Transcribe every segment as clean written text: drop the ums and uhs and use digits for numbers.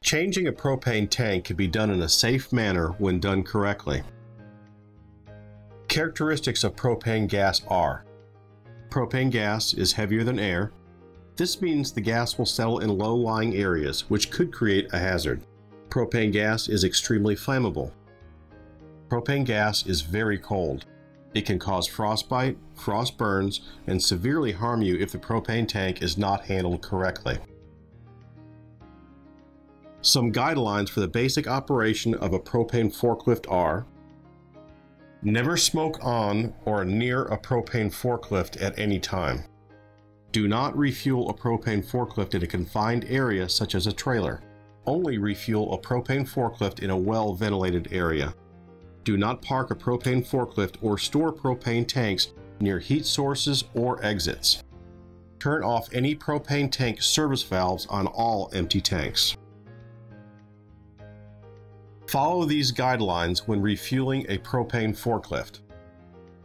Changing a propane tank can be done in a safe manner when done correctly. Characteristics of propane gas are: propane gas is heavier than air. This means the gas will settle in low-lying areas, which could create a hazard. Propane gas is extremely flammable. Propane gas is very cold. It can cause frostbite, frost burns, and severely harm you if the propane tank is not handled correctly. Some guidelines for the basic operation of a propane forklift are: never smoke on or near a propane forklift at any time. Do not refuel a propane forklift in a confined area such as a trailer. Only refuel a propane forklift in a well-ventilated area. Do not park a propane forklift or store propane tanks near heat sources or exits. Turn off any propane tank service valves on all empty tanks. Follow these guidelines when refueling a propane forklift.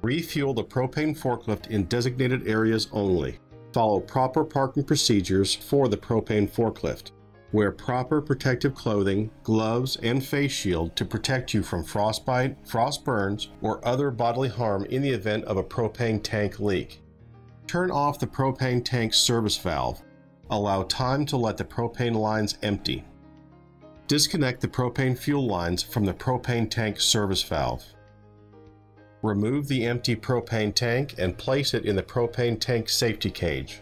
Refuel the propane forklift in designated areas only. Follow proper parking procedures for the propane forklift. Wear proper protective clothing, gloves, and face shield to protect you from frostbite, frost burns, or other bodily harm in the event of a propane tank leak. Turn off the propane tank service valve. Allow time to let the propane lines empty. Disconnect the propane fuel lines from the propane tank service valve. Remove the empty propane tank and place it in the propane tank safety cage.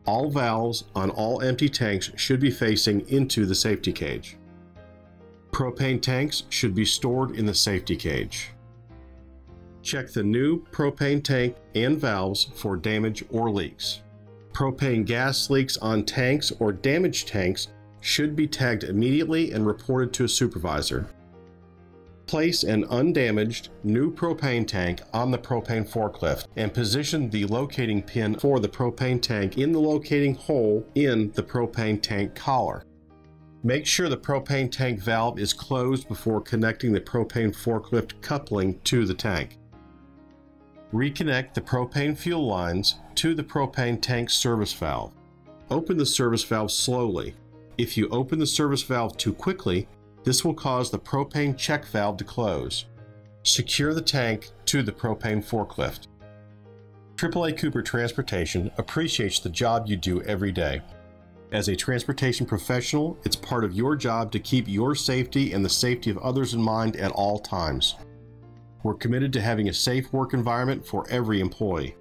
All valves on all empty tanks should be facing into the safety cage. Propane tanks should be stored in the safety cage. Check the new propane tank and valves for damage or leaks. Propane gas leaks on tanks or damaged tanks should be tagged immediately and reported to a supervisor. Place an undamaged new propane tank on the propane forklift and position the locating pin for the propane tank in the locating hole in the propane tank collar. Make sure the propane tank valve is closed before connecting the propane forklift coupling to the tank. Reconnect the propane fuel lines to the propane tank service valve. Open the service valve slowly. If you open the service valve too quickly, this will cause the propane check valve to close. Secure the tank to the propane forklift. AAA Cooper Transportation appreciates the job you do every day. As a transportation professional, it's part of your job to keep your safety and the safety of others in mind at all times. We're committed to having a safe work environment for every employee.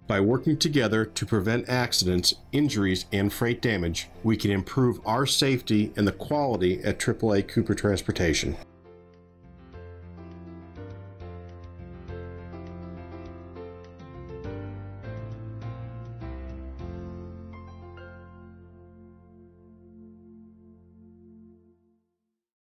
By working together to prevent accidents, injuries, and freight damage, we can improve our safety and the quality at AAA Cooper Transportation.